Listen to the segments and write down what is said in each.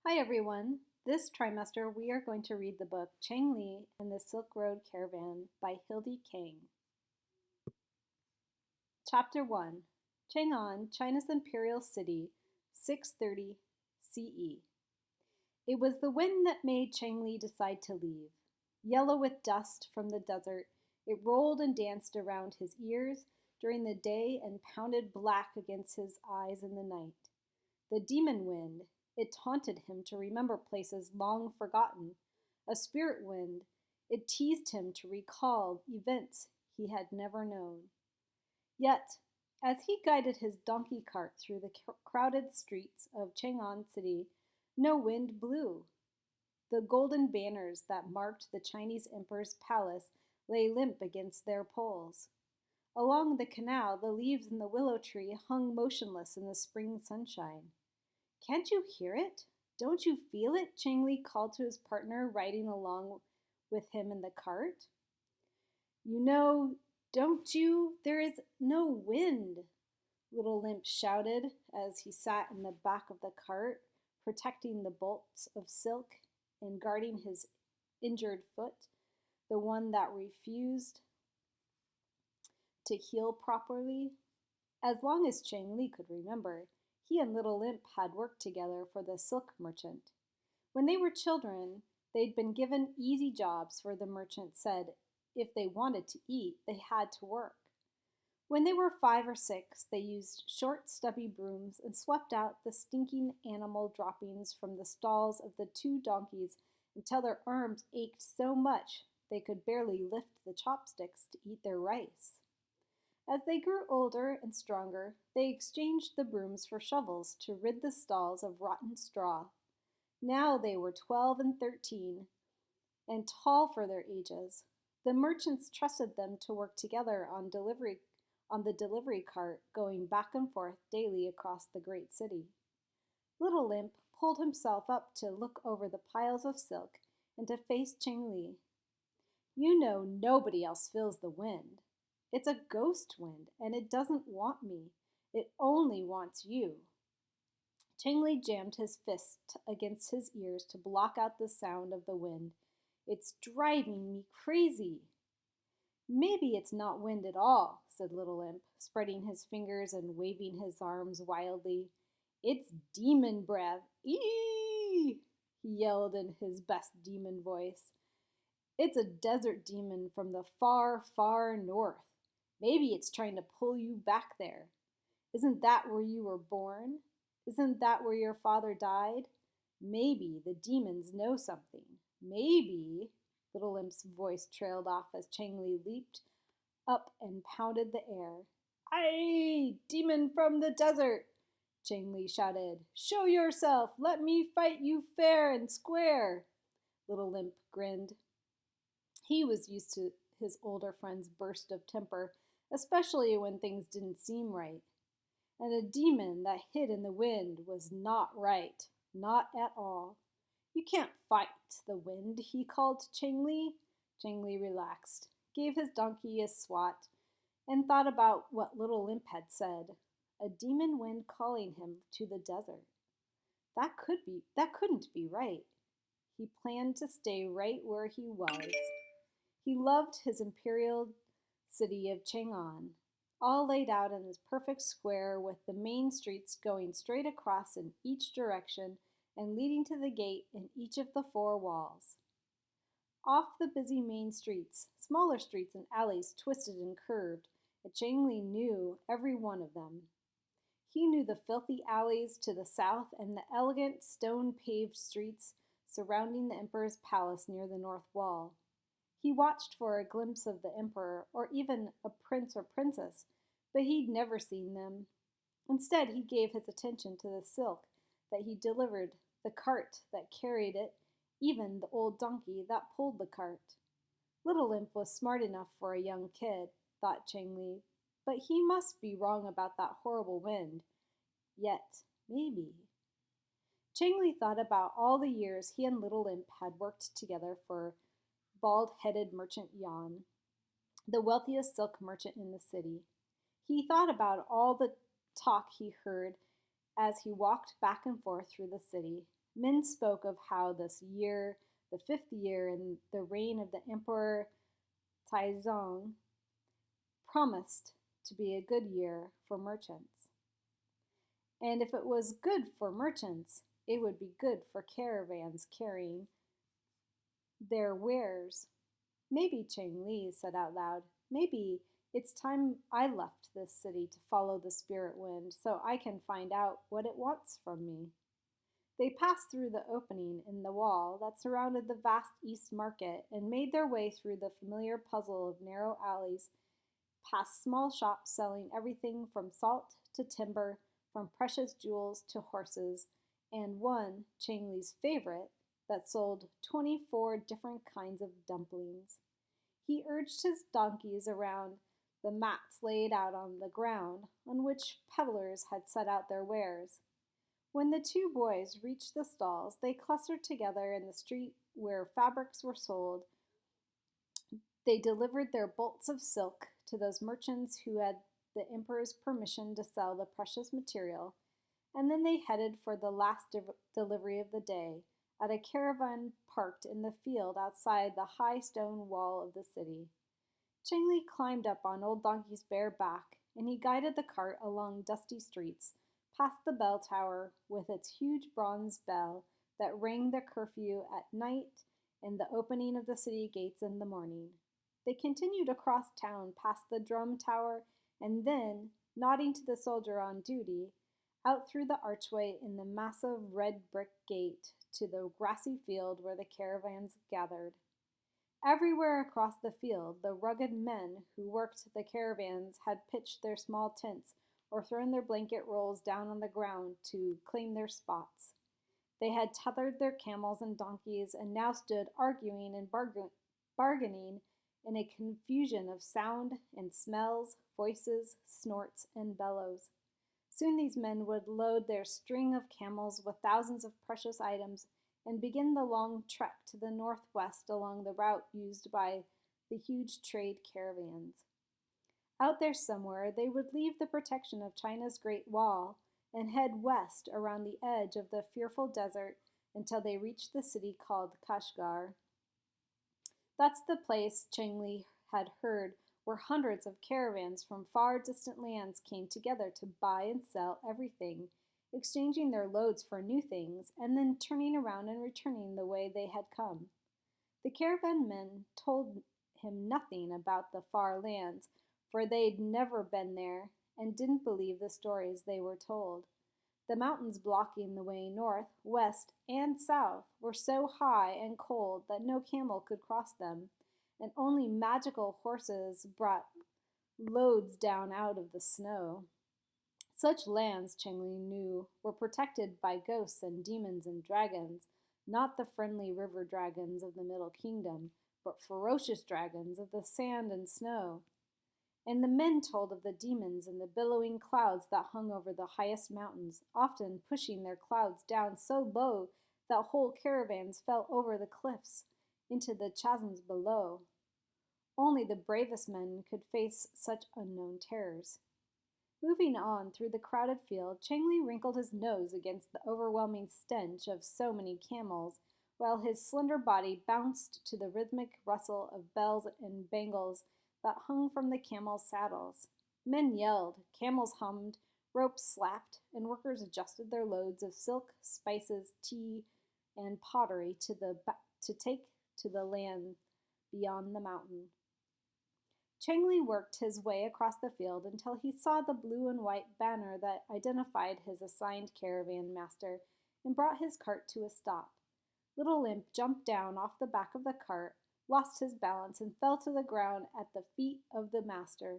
Hi everyone. This trimester we are going to read the book Chengli and the Silk Road Caravan by Hildy Kang. Chapter 1. Chang'an, China's imperial city, 630 CE. It was the wind that made Chengli decide to leave. Yellow with dust from the desert, it rolled and danced around his ears during the day and pounded black against his eyes in the night. The demon wind, it taunted him to remember places long forgotten. A spirit wind, it teased him to recall events he had never known. Yet, as he guided his donkey cart through the crowded streets of Chang'an City, no wind blew. The golden banners that marked the Chinese emperor's palace lay limp against their poles. Along the canal, the leaves in the willow tree hung motionless in the spring sunshine. "Can't you hear it? Don't you feel it?" Chengli called to his partner riding along with him in the cart. "You know, don't you? There is no wind," Little Limp shouted as he sat in the back of the cart, protecting the bolts of silk and guarding his injured foot, the one that refused to heal properly. As long as Chang Li could remember, he and Little Limp had worked together for the silk merchant. When they were children, they'd been given easy jobs, for the merchant said if they wanted to eat, they had to work. When they were 5 or 6, they used short, stubby brooms and swept out the stinking animal droppings from the stalls of the 2 donkeys until their arms ached so much they could barely lift the chopsticks to eat their rice. As they grew older and stronger, they exchanged the brooms for shovels to rid the stalls of rotten straw. Now they were 12 and 13, and tall for their ages. The merchants trusted them to work together on the delivery cart, going back and forth daily across the great city. Little Limp pulled himself up to look over the piles of silk and to face Cheng Li. "You know nobody else feels the wind. It's a ghost wind, and it doesn't want me. It only wants you." Cheng Li jammed his fist against his ears to block out the sound of the wind. "It's driving me crazy." "Maybe it's not wind at all," said Little Imp, spreading his fingers and waving his arms wildly. "It's demon breath. Eee!" he yelled in his best demon voice. "It's a desert demon from the far, far north. Maybe it's trying to pull you back there. Isn't that where you were born? Isn't that where your father died? Maybe the demons know something. Maybe—" Little Limp's voice trailed off as Chang Li leaped up and pounded the air. "Aye, demon from the desert!" Chang Li shouted. "Show yourself! Let me fight you fair and square!" Little Limp grinned. He was used to his older friend's burst of temper, especially when things didn't seem right. And a demon that hid in the wind was not right, not at all. "You can't fight the wind," he called to Cheng Li. Cheng Li relaxed, gave his donkey a swat, and thought about what Little Limp had said. A demon wind calling him to the desert. That couldn't be right. He planned to stay right where he was. He loved his imperial city of Chang'an, all laid out in this perfect square with the main streets going straight across in each direction and leading to the gate in each of the 4 walls. Off the busy main streets, smaller streets and alleys twisted and curved, and Chang Li knew every one of them. He knew the filthy alleys to the south and the elegant stone-paved streets surrounding the emperor's palace near the north wall. He watched for a glimpse of the emperor or even a prince or princess, but he'd never seen them. Instead, he gave his attention to the silk that he delivered, the cart that carried it, even the old donkey that pulled the cart. Little Limp was smart enough for a young kid, thought Cheng Li, but he must be wrong about that horrible wind. Yet, maybe. Cheng Li thought about all the years he and Little Limp had worked together for bald-headed merchant Yan, the wealthiest silk merchant in the city. He thought about all the talk he heard as he walked back and forth through the city, Men spoke of how this year, the fifth year in the reign of the Emperor Taizong, promised to be a good year for merchants. And if it was good for merchants, it would be good for caravans carrying their wares. Maybe, Chengli said out loud, maybe it's time I left this city to follow the spirit wind so I can find out what it wants from me. They passed through the opening in the wall that surrounded the vast East Market and made their way through the familiar puzzle of narrow alleys, past small shops selling everything from salt to timber, from precious jewels to horses, and one, Chengli's favorite, that sold 24 different kinds of dumplings. He urged his donkeys around the mats laid out on the ground on which peddlers had set out their wares. When the two boys reached the stalls, they clustered together in the street where fabrics were sold. They delivered their bolts of silk to those merchants who had the emperor's permission to sell the precious material, and then they headed for the last delivery of the day at a caravan parked in the field outside the high stone wall of the city. Chengli climbed up on Old Donkey's bare back, and he guided the cart along dusty streets, past the bell tower with its huge bronze bell that rang the curfew at night and the opening of the city gates in the morning. They continued across town past the drum tower and then, nodding to the soldier on duty, out through the archway in the massive red brick gate to the grassy field where the caravans gathered. Everywhere across the field, the rugged men who worked the caravans had pitched their small tents or thrown their blanket rolls down on the ground to claim their spots. They had tethered their camels and donkeys and now stood arguing and bargaining in a confusion of sound and smells, voices, snorts, and bellows. Soon these men would load their string of camels with thousands of precious items and begin the long trek to the northwest along the route used by the huge trade caravans. Out there somewhere, they would leave the protection of China's Great Wall and head west around the edge of the fearful desert until they reached the city called Kashgar. That's the place, Chengli had heard, where hundreds of caravans from far distant lands came together to buy and sell everything, exchanging their loads for new things, and then turning around and returning the way they had come. The caravan men told him nothing about the far lands, for they'd never been there and didn't believe the stories they were told. The mountains blocking the way north, west, and south were so high and cold that no camel could cross them, and only magical horses brought loads down out of the snow. Such lands, Chengli knew, were protected by ghosts and demons and dragons, not the friendly river dragons of the Middle Kingdom, but ferocious dragons of the sand and snow. And the men told of the demons and the billowing clouds that hung over the highest mountains, often pushing their clouds down so low that whole caravans fell over the cliffs into the chasms below. Only the bravest men could face such unknown terrors. Moving on through the crowded field, Chengli wrinkled his nose against the overwhelming stench of so many camels, while his slender body bounced to the rhythmic rustle of bells and bangles that hung from the camels' saddles. Men yelled, camels hummed, ropes slapped, and workers adjusted their loads of silk, spices, tea, and pottery to take to the land beyond the mountain. Chengli worked his way across the field until he saw the blue and white banner that identified his assigned caravan master and brought his cart to a stop. Little Limp jumped down off the back of the cart, lost his balance, and fell to the ground at the feet of the master.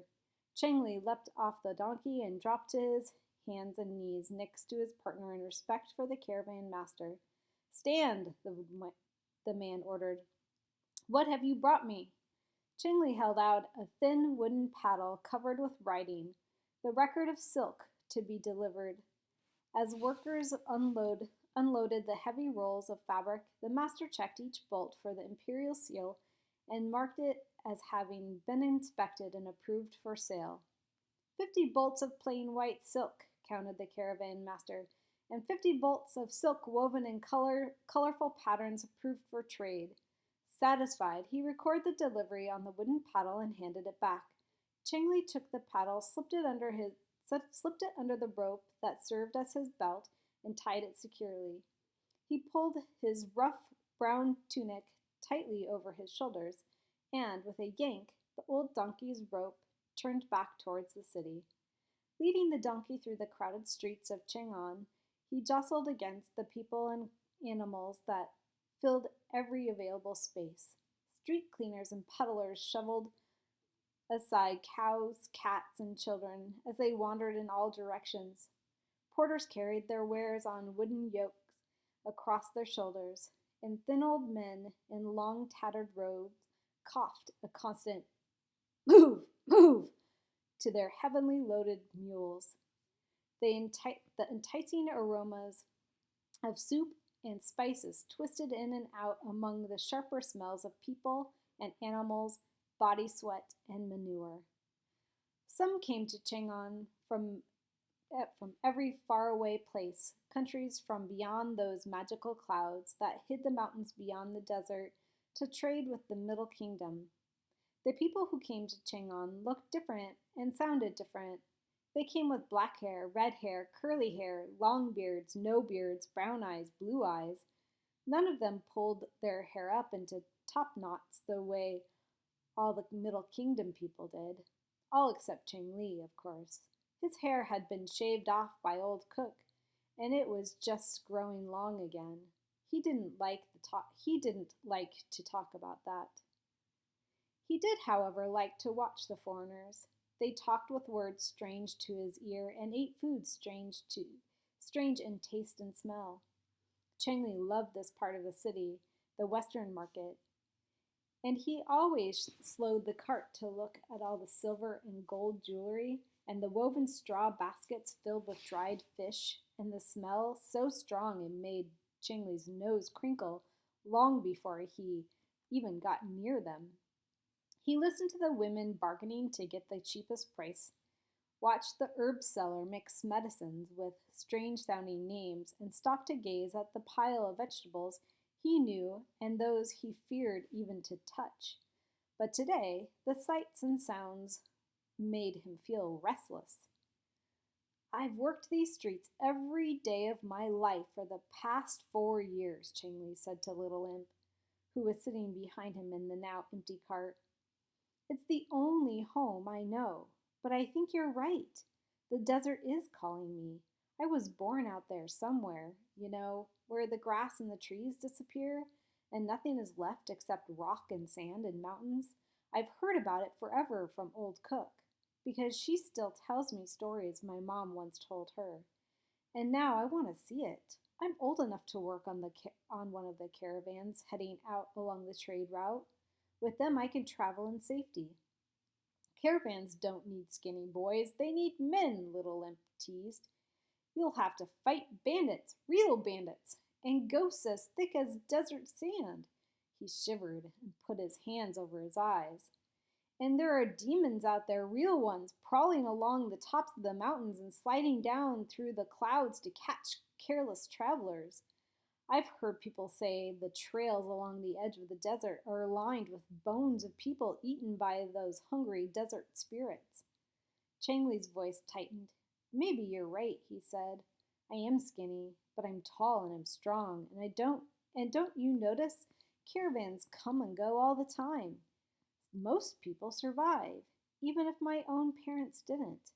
Chengli leapt off the donkey and dropped to his hands and knees next to his partner in respect for the caravan master. "Stand," the man ordered. "What have you brought me?" Chengli held out a thin wooden paddle covered with writing, the record of silk to be delivered. As workers unloaded the heavy rolls of fabric, the master checked each bolt for the imperial seal and marked it as having been inspected and approved for sale. 50 bolts of plain white silk, counted the caravan master, and 50 bolts of silk woven in colorful patterns approved for trade. Satisfied, he recorded the delivery on the wooden paddle and handed it back. Chengli took the paddle, slipped it under the rope that served as his belt, and tied it securely. He pulled his rough brown tunic tightly over his shoulders, and with a yank, the old donkey's rope turned back towards the city. Leading the donkey through the crowded streets of Chang'an, he jostled against the people and animals that filled every available space. Street cleaners and peddlers shoveled aside cows, cats, and children as they wandered in all directions. Porters carried their wares on wooden yokes across their shoulders, and thin old men in long tattered robes coughed a constant "Move! Move!" to their heavily loaded mules. The enticing aromas of soup and spices twisted in and out among the sharper smells of people and animals, body sweat, and manure. Some came to Chang'an from every faraway place, countries from beyond those magical clouds that hid the mountains beyond the desert, to trade with the Middle Kingdom. The people who came to Chang'an looked different and sounded different. They came with black hair, red hair, curly hair, long beards, no beards, brown eyes, blue eyes. None of them pulled their hair up into top knots the way all the Middle Kingdom people did. All except Chengli, of course. His hair had been shaved off by old Cook, and it was just growing long again. He didn't like to talk about that. He did, however, like to watch the foreigners. They talked with words strange to his ear and ate food strange in taste and smell. Chengli loved this part of the city, the Western Market, and he always slowed the cart to look at all the silver and gold jewelry and the woven straw baskets filled with dried fish, and the smell so strong it made Chengli's nose crinkle long before he even got near them. He listened to the women bargaining to get the cheapest price, watched the herb seller mix medicines with strange-sounding names, and stopped to gaze at the pile of vegetables he knew and those he feared even to touch. But today, the sights and sounds made him feel restless. "I've worked these streets every day of my life for the past 4 years," Chengli said to Little Imp, who was sitting behind him in the now empty cart. "It's the only home I know, but I think you're right. The desert is calling me. I was born out there somewhere, where the grass and the trees disappear and nothing is left except rock and sand and mountains. I've heard about it forever from old Cook, because she still tells me stories my mom once told her. And now I want to see it. I'm old enough to work on one of the caravans heading out along the trade route. With them I can travel in safety." "Caravans don't need skinny boys, they need men," Little Limp teased. "You'll have to fight bandits, real bandits, and ghosts as thick as desert sand." He shivered and put his hands over his eyes. "And there are demons out there, real ones, prowling along the tops of the mountains and sliding down through the clouds to catch careless travelers. I've heard people say the trails along the edge of the desert are lined with bones of people eaten by those hungry desert spirits." Changli's voice tightened. "Maybe you're right," he said. "I am skinny, but I'm tall and I'm strong, and don't you notice? Caravans come and go all the time. Most people survive, even if my own parents didn't."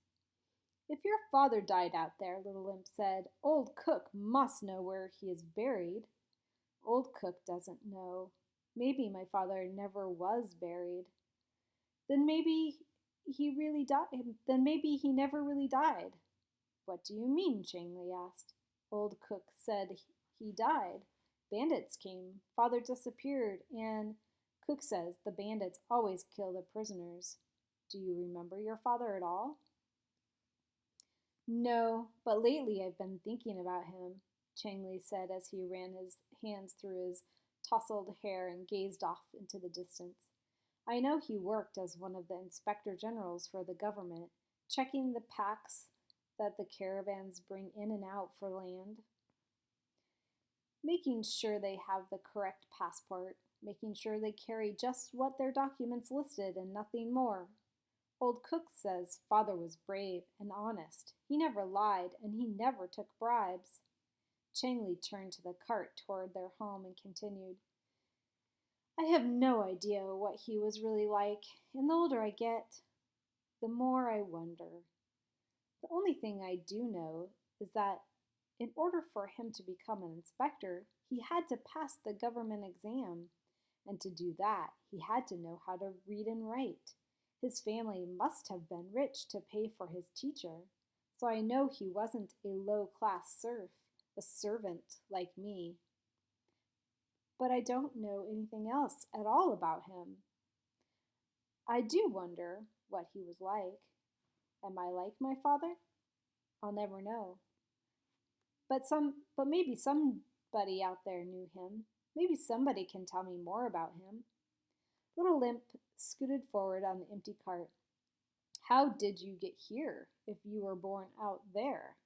"If your father died out there," Little Imp said, "Old Cook must know where he is buried." "Old Cook doesn't know. Maybe my father never was buried." Then maybe he really died. Then maybe he never really died." "What do you mean?" Changli asked. "Old Cook said he died. Bandits came. Father disappeared, and Cook says the bandits always kill the prisoners. Do you remember your father at all?" "No, but lately I've been thinking about him," Changli said as he ran his hands through his tousled hair and gazed off into the distance. "I know he worked as one of the inspector generals for the government, checking the packs that the caravans bring in and out for land, making sure they have the correct passport, making sure they carry just what their documents listed and nothing more. Old Cook says father was brave and honest. He never lied and he never took bribes. Chengli turned to the cart toward their home and continued, I have no idea what he was really like, and the older I get, the more I wonder. The only thing I do know is that in order for him to become an inspector, he had to pass the government exam. And to do that, he had to know how to read and write. His family must have been rich to pay for his teacher, so I know he wasn't a low-class serf, a servant like me. But I don't know anything else at all about him. I do wonder what he was like. Am I like my father? I'll never know. But maybe somebody out there knew him. Maybe somebody can tell me more about him. Little Limp scooted forward on the empty cart. How did you get here if you were born out there?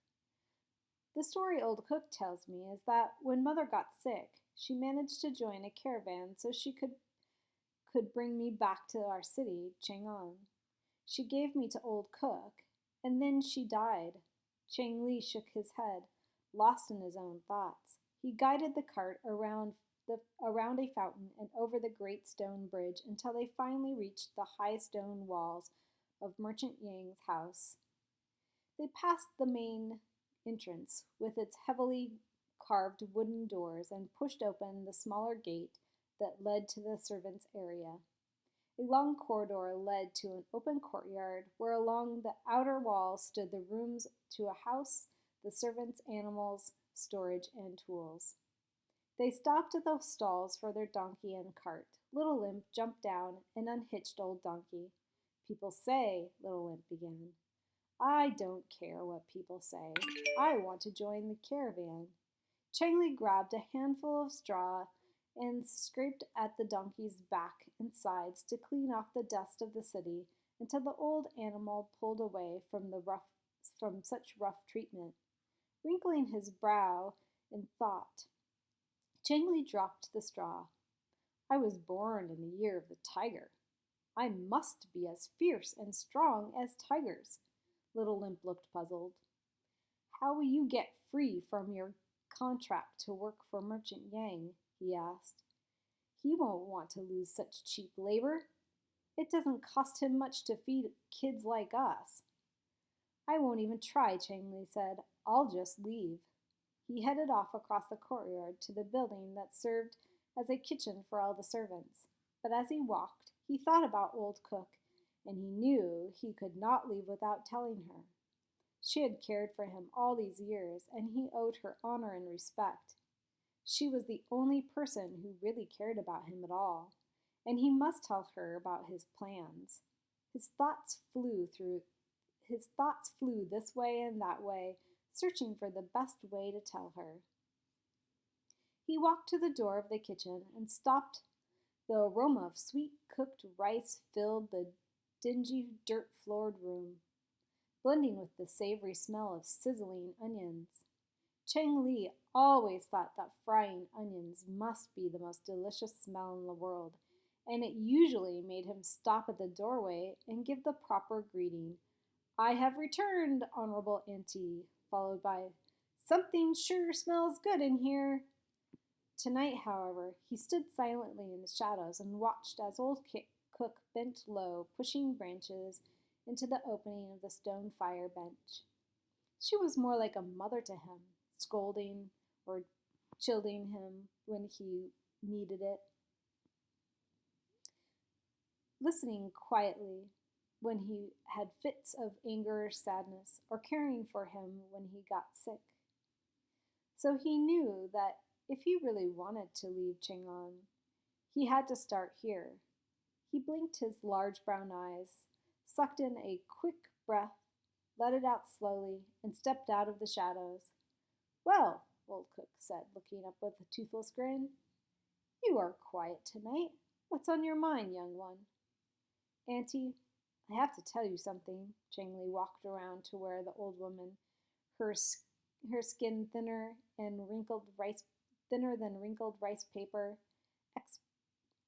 The story Old Cook tells me is that when Mother got sick, she managed to join a caravan so she could bring me back to our city, Chang'an. She gave me to Old Cook, and then she died. Chengli shook his head, lost in his own thoughts. He guided the cart around a fountain and over the great stone bridge until they finally reached the high stone walls of Merchant Yang's house. They passed the main entrance with its heavily carved wooden doors and pushed open the smaller gate that led to the servants' area. A long corridor led to an open courtyard where along the outer wall stood the rooms to a house, the servants' animals, storage, and tools. They stopped at the stalls for their donkey and cart. Little Limp jumped down and unhitched Old Donkey. People say, Little Limp began. I don't care what people say. I want to join the caravan. Chengli grabbed a handful of straw and scraped at the donkey's back and sides to clean off the dust of the city until the old animal pulled away from such rough treatment. Wrinkling his brow in thought, Chengli dropped the straw. I was born in the year of the tiger. I must be as fierce and strong as tigers. Little Limp looked puzzled. How will you get free from your contract to work for Merchant Yang? He asked. He won't want to lose such cheap labor. It doesn't cost him much to feed kids like us. I won't even try, Chengli said. I'll just leave. He headed off across the courtyard to the building that served as a kitchen for all the servants. But as he walked, he thought about Old Cook, and he knew he could not leave without telling her. She had cared for him all these years, and he owed her honor and respect. She was the only person who really cared about him at all, and he must tell her about his plans. His thoughts flew this way and that way, searching for the best way to tell her. He walked to the door of the kitchen and stopped. The aroma of sweet cooked rice filled the dingy, dirt-floored room, blending with the savory smell of sizzling onions. Chengli always thought that frying onions must be the most delicious smell in the world, and it usually made him stop at the doorway and give the proper greeting. I have returned, Honorable Auntie, followed by, Something sure smells good in here. Tonight, however, he stood silently in the shadows and watched as Old Cook bent low, pushing branches into the opening of the stone fire bench. She was more like a mother to him, scolding or chiding him when he needed it, listening quietly when he had fits of anger or sadness, or caring for him when he got sick. So he knew that if he really wanted to leave Chang'an, he had to start here. He blinked his large brown eyes, sucked in a quick breath, let it out slowly, and stepped out of the shadows. Well, Old Cook said, looking up with a toothless grin, you are quiet tonight. What's on your mind, young one? Auntie, I have to tell you something. Chengli walked around to where the old woman, her her skin thinner than wrinkled rice paper, ex-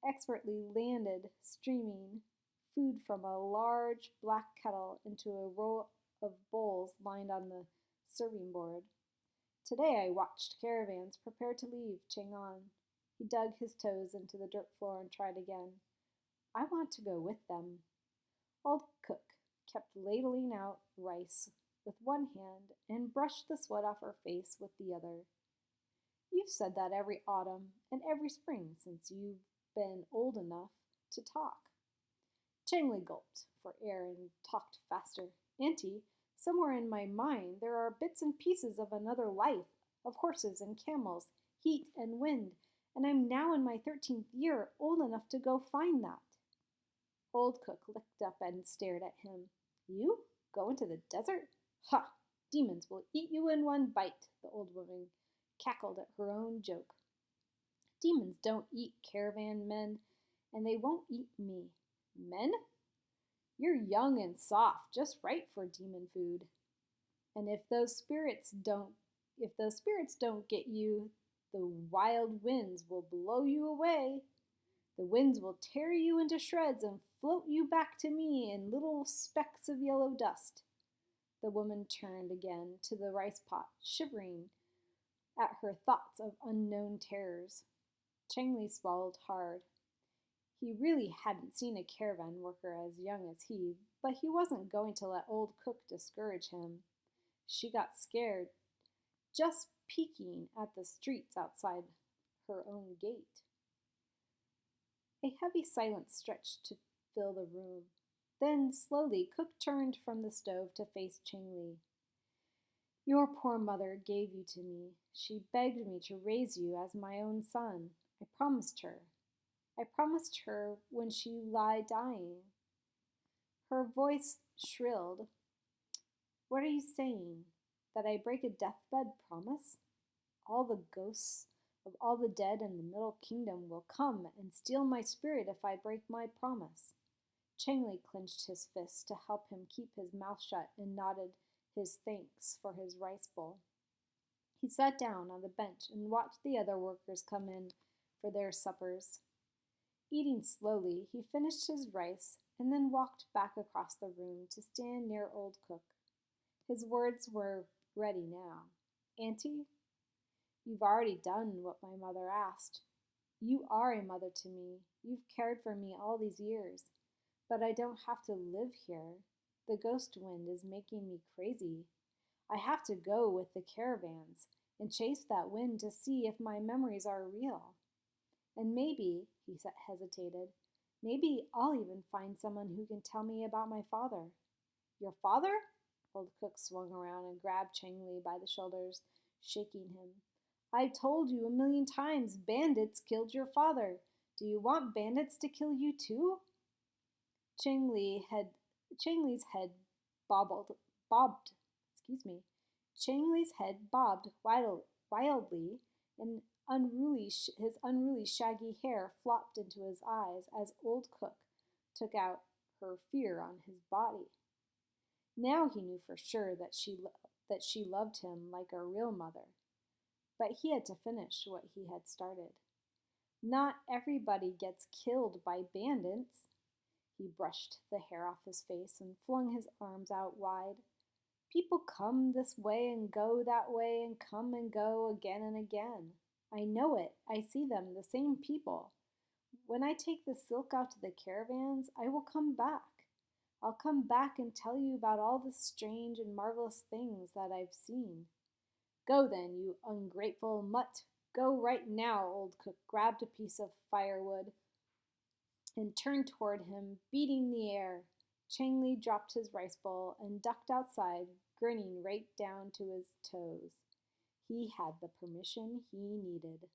expertly landed streaming food from a large black kettle into a row of bowls lined on the serving board. Today I watched caravans prepare to leave Chang'an. He dug his toes into the dirt floor and tried again. I want to go with them. Old cook kept ladling out rice with one hand and brushed the sweat off her face with the other. You've said that every autumn and every spring since you've been old enough to talk. Chengli gulped for air and talked faster. Auntie, somewhere in my mind there are bits and pieces of another life, of horses and camels, heat and wind, and I'm now in my 13th year, old enough to go find that. Old cook looked up and stared at him. You? Go into the desert? Ha! Demons will eat you in one bite, the old woman cackled at her own joke. Demons don't eat caravan men, and they won't eat me. Men? You're young and soft, just right for demon food. And if those spirits don't get you, the wild winds will blow you away. The winds will tear you into shreds and float you back to me in little specks of yellow dust. The woman turned again to the rice pot, shivering at her thoughts of unknown terrors. Chengli swallowed hard. He really hadn't seen a caravan worker as young as he, but he wasn't going to let old cook discourage him. She got scared, just peeking at the streets outside her own gate. A heavy silence stretched to fill the room. Then, slowly, Cook turned from the stove to face Chengli. Your poor mother gave you to me. She begged me to raise you as my own son. I promised her. I promised her when she lay dying. Her voice shrilled. What are you saying? That I break a deathbed promise? All the ghosts of all the dead in the Middle Kingdom will come and steal my spirit if I break my promise. Chengli clenched his fists to help him keep his mouth shut and nodded his thanks for his rice bowl. He sat down on the bench and watched the other workers come in for their suppers. Eating slowly, he finished his rice and then walked back across the room to stand near Old Cook. His words were ready now. Auntie, you've already done what my mother asked. You are a mother to me. You've cared for me all these years. But I don't have to live here. The ghost wind is making me crazy. I have to go with the caravans and chase that wind to see if my memories are real. And maybe, he hesitated, maybe I'll even find someone who can tell me about my father. Your father? Old Cook swung around and grabbed Chengli by the shoulders, shaking him. I've told you 1,000,000 times bandits killed your father. Do you want bandits to kill you too? Chengli's head bobbed. Chengli's head bobbed wildly, and his unruly shaggy hair flopped into his eyes as Old Cook took out her fear on his body. Now he knew for sure that she loved him like a real mother, but he had to finish what he had started. Not everybody gets killed by bandits. He brushed the hair off his face and flung his arms out wide. People come this way and go that way and come and go again and again. I know it. I see them, the same people. When I take the silk out to the caravans, I will come back. I'll come back and tell you about all the strange and marvelous things that I've seen. Go then, you ungrateful mutt. Go right now, Old Cook grabbed a piece of firewood and turned toward him, beating the air. Chengli dropped his rice bowl and ducked outside, grinning right down to his toes. He had the permission he needed.